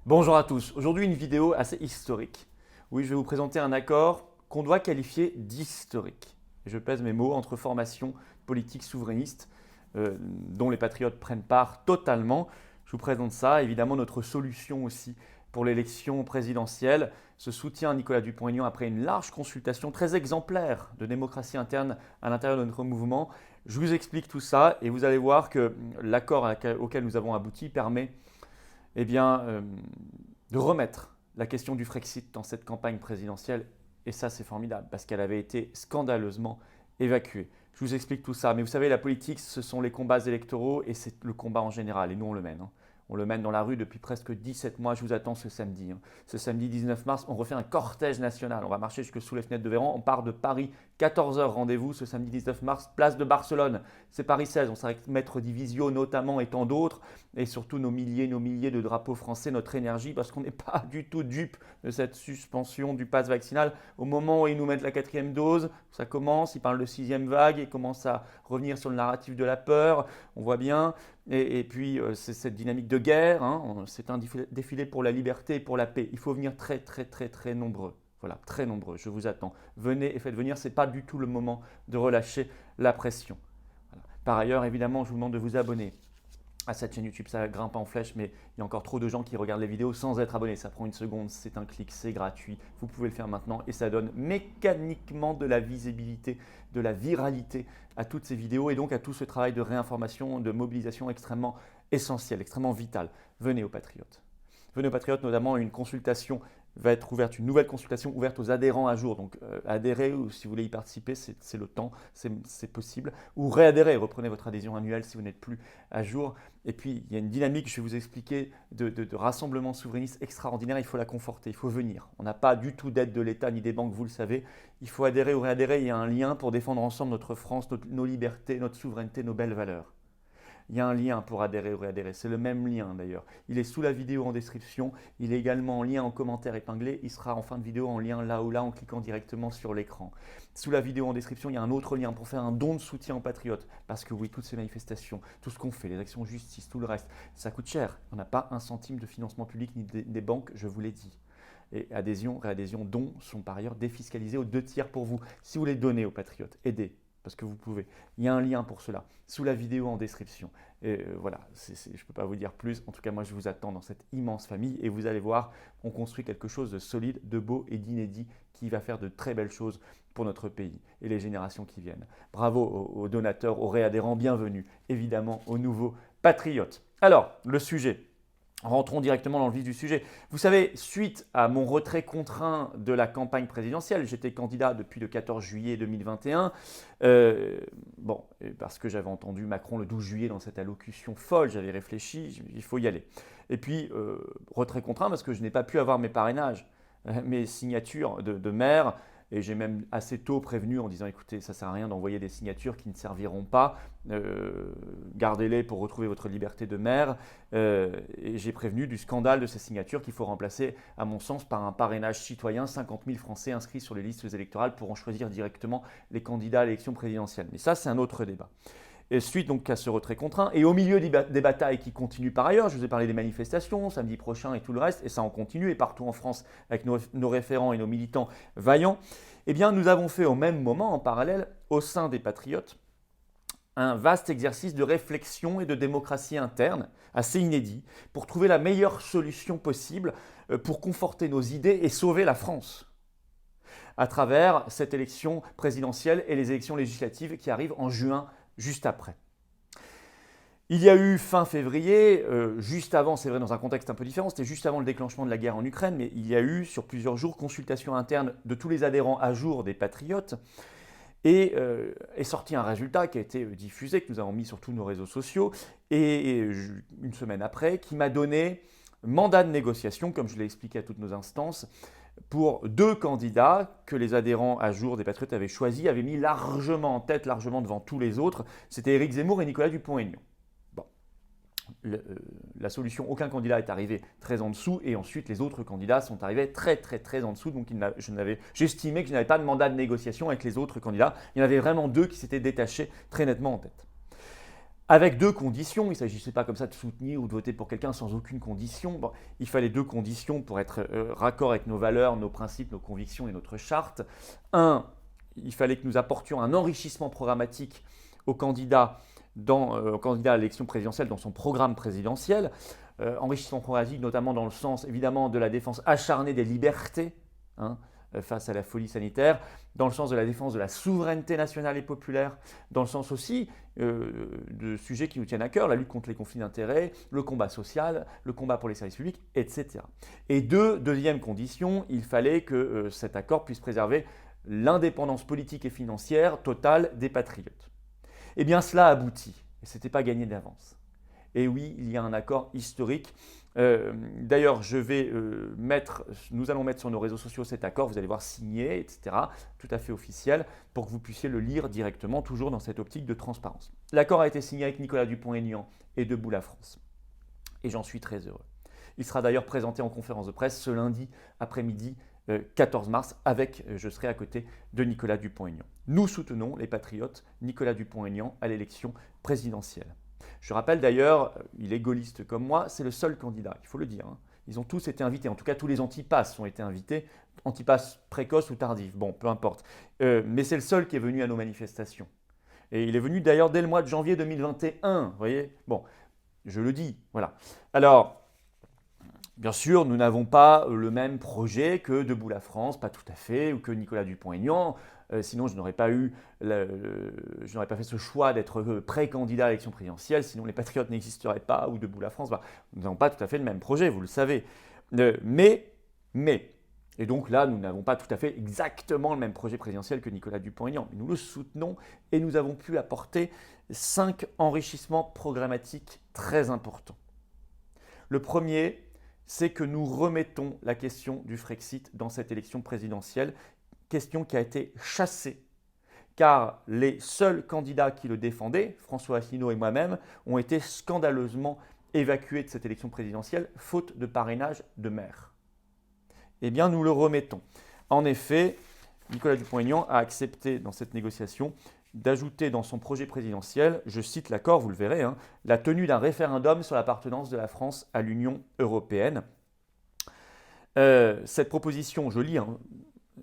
Bonjour à tous. Aujourd'hui, une vidéo assez historique. Oui, je vais vous présenter un accord qu'on doit qualifier d'historique. Je pèse mes mots entre formation politique souverainiste, dont les patriotes prennent part totalement. Je vous présente ça, évidemment notre solution aussi pour l'élection présidentielle. Ce soutien à Nicolas Dupont-Aignan après une large consultation très exemplaire de démocratie interne à l'intérieur de notre mouvement. Je vous explique tout ça et vous allez voir que l'accord auquel nous avons abouti permet eh bien, de remettre la question du Frexit dans cette campagne présidentielle. Et ça, c'est formidable parce qu'elle avait été scandaleusement évacuée. Je vous explique tout ça. Mais vous savez, la politique, ce sont les combats électoraux et c'est le combat en général. Et nous, on le mène. On le mène dans la rue depuis presque 17 mois. Je vous attends ce samedi. Ce samedi 19 mars, on refait un cortège national. On va marcher jusque sous les fenêtres de Véran. On part de Paris, 14 h rendez-vous ce samedi 19 mars, place de Barcelone. C'est Paris 16. On s'arrête Maître Divisio notamment et tant d'autres. Et surtout nos milliers de drapeaux français, notre énergie, parce qu'on n'est pas du tout dupe de cette suspension du pass vaccinal. Au moment où ils nous mettent la 4e dose, ça commence, ils parlent de 6e vague, ils commencent à revenir sur le narratif de la peur, on voit bien. Et puis, c'est cette dynamique de guerre, c'est un défilé pour la liberté et pour la paix. Il faut venir très nombreux. Voilà, très nombreux, je vous attends. Venez et faites venir, ce n'est pas du tout le moment de relâcher la pression. Voilà. Par ailleurs, évidemment, je vous demande de vous abonner à cette chaîne YouTube, ça grimpe en flèche, mais il y a encore trop de gens qui regardent les vidéos sans être abonnés. Ça prend une seconde, c'est un clic, c'est gratuit. Vous pouvez le faire maintenant et ça donne mécaniquement de la visibilité, de la viralité à toutes ces vidéos et donc à tout ce travail de réinformation, de mobilisation extrêmement essentiel, extrêmement vital. Venez aux Patriotes. Venez aux Patriotes, notamment une consultation va être ouverte, une nouvelle consultation ouverte aux adhérents à jour. Donc adhérer ou si vous voulez y participer, c'est le temps, c'est possible. Ou réadhérer, reprenez votre adhésion annuelle si vous n'êtes plus à jour. Et puis il y a une dynamique, je vais vous expliquer, de rassemblement souverainiste extraordinaire, il faut la conforter, il faut venir. On n'a pas du tout d'aide de l'État ni des banques, vous le savez. Il faut adhérer ou réadhérer, il y a un lien pour défendre ensemble notre France, nos libertés, notre souveraineté, nos belles valeurs. Il y a un lien pour adhérer ou réadhérer, c'est le même lien d'ailleurs. Il est sous la vidéo en description, il est également en lien en commentaire épinglé, il sera en fin de vidéo en lien là ou là en cliquant directement sur l'écran. Sous la vidéo en description, il y a un autre lien pour faire un don de soutien aux patriotes. Parce que oui, toutes ces manifestations, tout ce qu'on fait, les actions de justice, tout le reste, ça coûte cher. On n'a pas un centime de financement public ni des banques, je vous l'ai dit. Et adhésion, réadhésion, dons sont par ailleurs défiscalisés aux 2 tiers pour vous. Si vous les donnez aux patriotes, aidez. Parce que vous pouvez. Il y a un lien pour cela, sous la vidéo en description. Et voilà, je ne peux pas vous dire plus. En tout cas, moi, je vous attends dans cette immense famille. Et vous allez voir, on construit quelque chose de solide, de beau et d'inédit qui va faire de très belles choses pour notre pays et les générations qui viennent. Bravo aux donateurs, aux réadhérents, bienvenue évidemment aux nouveaux patriotes. Alors, le sujet. Rentrons directement dans le vif du sujet. Vous savez, suite à mon retrait contraint de la campagne présidentielle, j'étais candidat depuis le 14 juillet 2021, parce que j'avais entendu Macron le 12 juillet dans cette allocution folle, j'avais réfléchi, il faut y aller. Et puis, retrait contraint parce que je n'ai pas pu avoir mes parrainages, mes signatures de maire. Et j'ai même assez tôt prévenu en disant écoutez, ça ne sert à rien d'envoyer des signatures qui ne serviront pas, gardez-les pour retrouver votre liberté de maire. Et j'ai prévenu du scandale de ces signatures qu'il faut remplacer, à mon sens, par un parrainage citoyen. 50 000 Français inscrits sur les listes électorales pourront choisir directement les candidats à l'élection présidentielle. Mais ça, c'est un autre débat. Et suite donc à ce retrait contraint, et au milieu des batailles qui continuent par ailleurs, je vous ai parlé des manifestations samedi prochain et tout le reste, et ça en continue, et partout en France avec nos référents et nos militants vaillants, eh bien nous avons fait au même moment, en parallèle, au sein des Patriotes, un vaste exercice de réflexion et de démocratie interne, assez inédit, pour trouver la meilleure solution possible pour conforter nos idées et sauver la France à travers cette élection présidentielle et les élections législatives qui arrivent en juin juste après. Il y a eu fin février, juste avant, c'est vrai dans un contexte un peu différent, c'était juste avant le déclenchement de la guerre en Ukraine, mais il y a eu sur plusieurs jours consultation interne de tous les adhérents à jour des Patriotes et est sorti un résultat qui a été diffusé, que nous avons mis sur tous nos réseaux sociaux et une semaine après, qui m'a donné mandat de négociation, comme je l'ai expliqué à toutes nos instances, pour 2 candidats que les adhérents à jour des Patriotes avaient choisis, avaient mis largement en tête, largement devant tous les autres. C'était Éric Zemmour et Nicolas Dupont-Aignan. Bon. La solution, aucun candidat est arrivé très en dessous et ensuite les autres candidats sont arrivés très en dessous. Donc j'estimais que je n'avais pas de mandat de négociation avec les autres candidats. Il y en avait vraiment 2 qui s'étaient détachés très nettement en tête. avec deux conditions. Il ne s'agissait pas comme ça de soutenir ou de voter pour quelqu'un sans aucune condition. Bon, il fallait deux conditions pour être raccord avec nos valeurs, nos principes, nos convictions et notre charte. Un, il fallait que nous apportions un enrichissement programmatique au candidat à l'élection présidentielle dans son programme présidentiel. Enrichissement programmatique notamment dans le sens évidemment de la défense acharnée des libertés, face à la folie sanitaire, dans le sens de la défense de la souveraineté nationale et populaire, dans le sens aussi de sujets qui nous tiennent à cœur, la lutte contre les conflits d'intérêts, le combat social, le combat pour les services publics, etc. Et deuxième condition, il fallait que cet accord puisse préserver l'indépendance politique et financière totale des patriotes. Eh bien cela aboutit, et ce n'était pas gagné d'avance. Et oui, il y a un accord historique. D'ailleurs, nous allons mettre sur nos réseaux sociaux cet accord, vous allez voir signé, etc., tout à fait officiel, pour que vous puissiez le lire directement, toujours dans cette optique de transparence. L'accord a été signé avec Nicolas Dupont-Aignan et Debout la France. Et j'en suis très heureux. Il sera d'ailleurs présenté en conférence de presse ce lundi après-midi 14 mars, je serai à côté de Nicolas Dupont-Aignan. Nous soutenons, les patriotes, Nicolas Dupont-Aignan à l'élection présidentielle. Je rappelle d'ailleurs, il est gaulliste comme moi, c'est le seul candidat, il faut le dire. Ils ont tous été invités, en tout cas tous les antipasses ont été invités, antipasses précoces ou tardives, bon, peu importe. Mais c'est le seul qui est venu à nos manifestations. Et il est venu d'ailleurs dès le mois de janvier 2021, vous voyez. Bon, je le dis, voilà. Alors, bien sûr, nous n'avons pas le même projet que Debout la France, pas tout à fait, ou que Nicolas Dupont-Aignan. Sinon, je n'aurais pas fait ce choix d'être pré-candidat à l'élection présidentielle. Sinon, les Patriotes n'existeraient pas, ou Debout la France. Nous n'avons pas tout à fait le même projet, vous le savez. Et donc là, nous n'avons pas tout à fait exactement le même projet présidentiel que Nicolas Dupont-Aignan. Nous le soutenons et nous avons pu apporter 5 enrichissements programmatiques très importants. Le premier, c'est que nous remettons la question du Frexit dans cette élection présidentielle, question qui a été chassée, car les seuls candidats qui le défendaient, François Asselineau et moi-même, ont été scandaleusement évacués de cette élection présidentielle, faute de parrainage de maire. Eh bien, nous le remettons. En effet, Nicolas Dupont-Aignan a accepté dans cette négociation d'ajouter dans son projet présidentiel, je cite l'accord, vous le verrez, la tenue d'un référendum sur l'appartenance de la France à l'Union européenne. Cette proposition, je lis,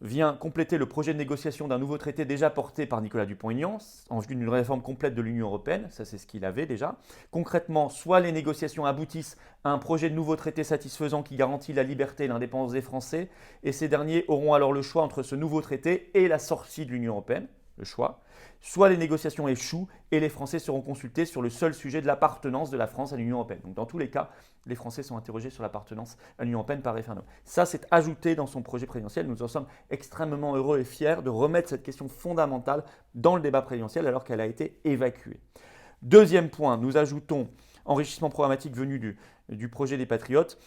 vient compléter le projet de négociation d'un nouveau traité déjà porté par Nicolas Dupont-Aignan en vue d'une réforme complète de l'Union européenne, ça c'est ce qu'il avait déjà. Concrètement, soit les négociations aboutissent à un projet de nouveau traité satisfaisant qui garantit la liberté et l'indépendance des Français, et ces derniers auront alors le choix entre ce nouveau traité et la sortie de l'Union européenne, le choix. Soit les négociations échouent et les Français seront consultés sur le seul sujet de l'appartenance de la France à l'Union européenne. Donc dans tous les cas, les Français sont interrogés sur l'appartenance à l'Union européenne par référendum. Ça, c'est ajouté dans son projet présidentiel. Nous en sommes extrêmement heureux et fiers de remettre cette question fondamentale dans le débat présidentiel alors qu'elle a été évacuée. Deuxième point, nous ajoutons enrichissement programmatique venu du projet des Patriotes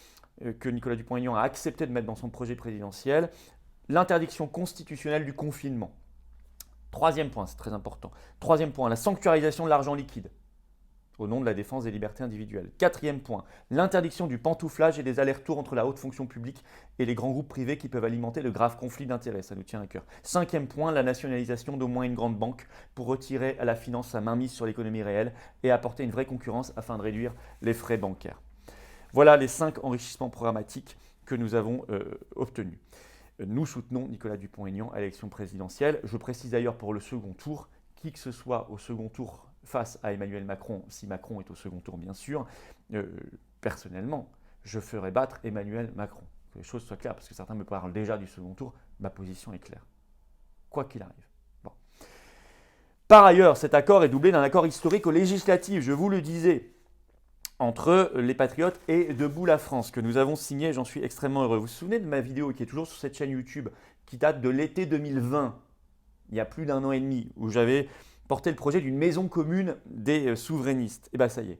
que Nicolas Dupont-Aignan a accepté de mettre dans son projet présidentiel, l'interdiction constitutionnelle du confinement. Troisième point, c'est très important. Troisième point, la sanctuarisation de l'argent liquide au nom de la défense des libertés individuelles. Quatrième point, l'interdiction du pantouflage et des allers-retours entre la haute fonction publique et les grands groupes privés qui peuvent alimenter de graves conflits d'intérêts. Ça nous tient à cœur. Cinquième point, la nationalisation d'au moins une grande banque pour retirer à la finance sa mainmise sur l'économie réelle et apporter une vraie concurrence afin de réduire les frais bancaires. Voilà les 5 enrichissements programmatiques que nous avons obtenus. Nous soutenons Nicolas Dupont-Aignan à l'élection présidentielle. Je précise d'ailleurs pour le second tour, qui que ce soit au second tour face à Emmanuel Macron, si Macron est au second tour bien sûr, personnellement, je ferai battre Emmanuel Macron. Que les choses soient claires, parce que certains me parlent déjà du second tour, ma position est claire. Quoi qu'il arrive. Bon. Par ailleurs, cet accord est doublé d'un accord historique aux législatives, je vous le disais, entre les Patriotes et Debout la France, que nous avons signé, j'en suis extrêmement heureux. Vous vous souvenez de ma vidéo qui est toujours sur cette chaîne YouTube, qui date de l'été 2020, il y a plus d'1 an et demi, où j'avais porté le projet d'une maison commune des souverainistes. Et bien ça y est,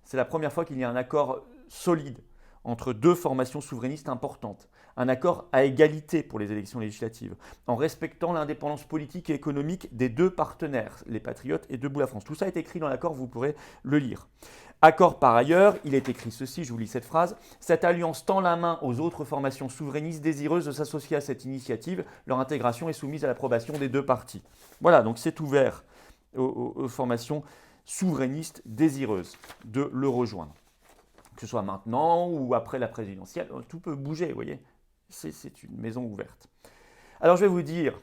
c'est la première fois qu'il y a un accord solide entre deux formations souverainistes importantes, un accord à égalité pour les élections législatives, en respectant l'indépendance politique et économique des deux partenaires, les Patriotes et Debout la France. Tout ça est écrit dans l'accord, vous pourrez le lire. Accord par ailleurs, il est écrit ceci, je vous lis cette phrase, « Cette alliance tend la main aux autres formations souverainistes désireuses de s'associer à cette initiative. Leur intégration est soumise à l'approbation des deux parties. » Voilà, donc c'est ouvert aux formations souverainiste désireuse de le rejoindre. Que ce soit maintenant ou après la présidentielle, tout peut bouger, vous voyez. C'est une maison ouverte. Alors je vais vous dire,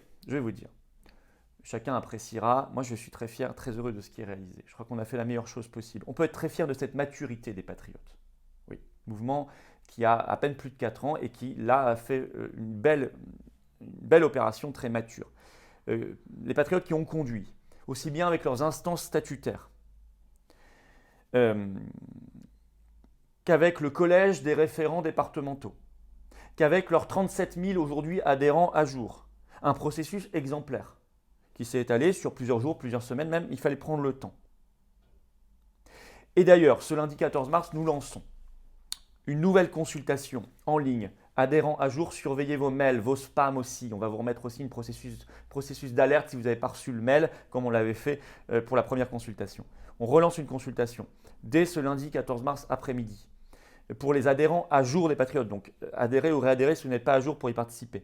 chacun appréciera. Moi, je suis très fier, très heureux de ce qui est réalisé. Je crois qu'on a fait la meilleure chose possible. On peut être très fier de cette maturité des Patriotes. Oui, mouvement qui a à peine plus de 4 ans et qui, là, a fait une belle opération très mature. Les Patriotes qui ont conduit, aussi bien avec leurs instances statutaires qu'avec le collège des référents départementaux, qu'avec leurs 37 000 aujourd'hui adhérents à jour. Un processus exemplaire qui s'est étalé sur plusieurs jours, plusieurs semaines même, il fallait prendre le temps. Et d'ailleurs, ce lundi 14 mars, nous lançons une nouvelle consultation en ligne, adhérents à jour, surveillez vos mails, vos spams aussi. On va vous remettre aussi un processus d'alerte si vous n'avez pas reçu le mail, comme on l'avait fait pour la première consultation. On relance une consultation dès ce lundi 14 mars après-midi pour les adhérents à jour des Patriotes. Donc, adhérez ou réadhérez si vous n'êtes pas à jour pour y participer.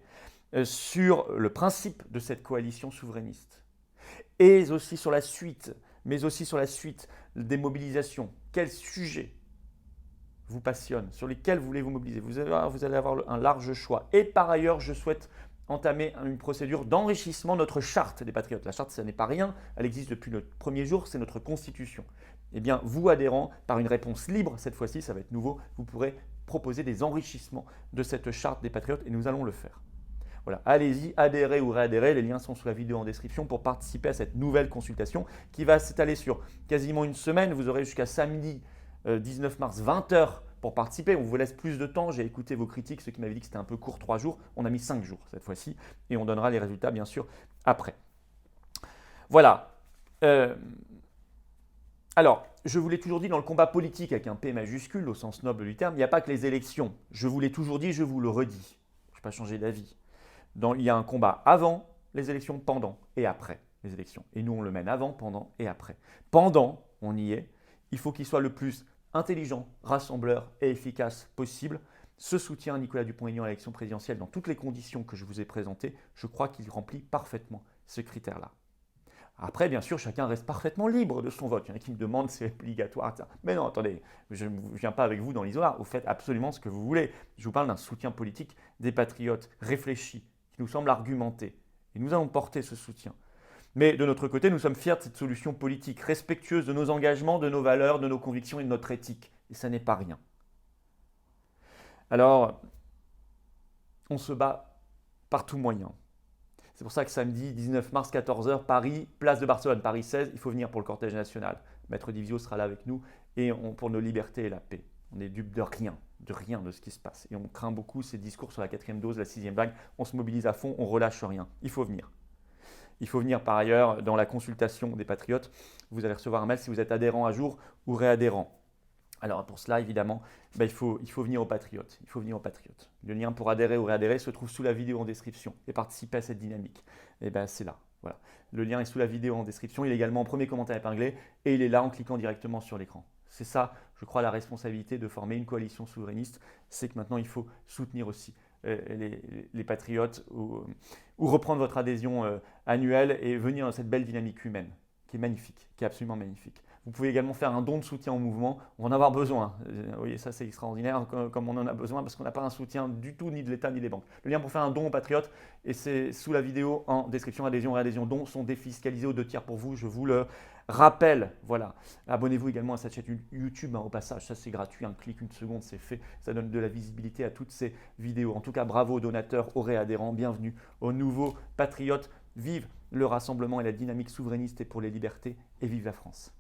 Sur le principe de cette coalition souverainiste et aussi sur la suite, des mobilisations. Quels sujets vous passionnent, sur lesquels vous voulez vous mobiliser? Vous allez avoir un large choix. Et par ailleurs, je souhaite entamer une procédure d'enrichissement de notre charte des Patriotes. La charte, ça n'est pas rien, elle existe depuis le premier jour, c'est notre constitution. Eh bien, vous adhérents, par une réponse libre, cette fois-ci, ça va être nouveau, vous pourrez proposer des enrichissements de cette charte des Patriotes et nous allons le faire. Voilà, allez-y, adhérez ou réadhérez, les liens sont sous la vidéo en description pour participer à cette nouvelle consultation qui va s'étaler sur quasiment une semaine. Vous aurez jusqu'à samedi 19 mars 20h pour participer. On vous laisse plus de temps, j'ai écouté vos critiques, ceux qui m'avaient dit que c'était un peu court 3 jours. On a mis 5 jours cette fois-ci et on donnera les résultats bien sûr après. Voilà. Alors, je vous l'ai toujours dit, dans le combat politique avec un P majuscule au sens noble du terme, il n'y a pas que les élections. Je vous l'ai toujours dit, je vous le redis. Je n'ai pas changé d'avis. Il y a un combat avant les élections, pendant et après les élections. Et nous, on le mène avant, pendant et après. Pendant, on y est. Il faut qu'il soit le plus intelligent, rassembleur et efficace possible. Ce soutien à Nicolas Dupont-Aignan à l'élection présidentielle dans toutes les conditions que je vous ai présentées, je crois qu'il remplit parfaitement ce critère-là. Après, bien sûr, chacun reste parfaitement libre de son vote. Il y en a qui me demandent si c'est obligatoire. Mais non, attendez, je ne viens pas avec vous dans l'isoloir. Vous faites absolument ce que vous voulez. Je vous parle d'un soutien politique des Patriotes réfléchi, qui nous semble argumenté. Et nous allons porter ce soutien. Mais de notre côté, nous sommes fiers de cette solution politique, respectueuse de nos engagements, de nos valeurs, de nos convictions et de notre éthique. Et ça n'est pas rien. Alors, on se bat par tous moyens. C'est pour ça que samedi 19 mars 14h, Paris, place de Barcelone, Paris 16, il faut venir pour le cortège national. Maître Divio sera là avec nous et pour nos libertés et la paix. On n'est dupe de rien de ce qui se passe. Et on craint beaucoup ces discours sur la 4e dose, la 6e vague. On se mobilise à fond, on relâche rien. Il faut venir. Il faut venir par ailleurs dans la consultation des Patriotes. Vous allez recevoir un mail si vous êtes adhérent à jour ou réadhérent. Alors pour cela, évidemment, il faut venir aux Patriotes. Il faut venir aux Patriotes. Le lien pour adhérer ou réadhérer se trouve sous la vidéo en description et participer à cette dynamique. Et bien c'est là. Voilà. Le lien est sous la vidéo en description. Il est également en premier commentaire épinglé et il est là en cliquant directement sur l'écran. C'est ça, je crois, la responsabilité de former une coalition souverainiste. C'est que maintenant, il faut soutenir aussi les Patriotes ou reprendre votre adhésion annuelle et venir dans cette belle dynamique humaine qui est magnifique, qui est absolument magnifique. Vous pouvez également faire un don de soutien au mouvement. On va en avoir besoin. Vous voyez, ça c'est extraordinaire comme on en a besoin parce qu'on n'a pas un soutien du tout ni de l'État ni des banques. Le lien pour faire un don aux Patriotes, et c'est sous la vidéo en description. Adhésion, réadhésion, dons sont défiscalisés aux 2 tiers pour vous. Je vous le rappelle. Voilà. Abonnez-vous également à cette chaîne YouTube au passage. Ça c'est gratuit. Un clic, une seconde, c'est fait. Ça donne de la visibilité à toutes ces vidéos. En tout cas, bravo aux donateurs, aux réadhérents. Bienvenue aux nouveaux Patriotes. Vive le rassemblement et la dynamique souverainiste et pour les libertés et vive la France.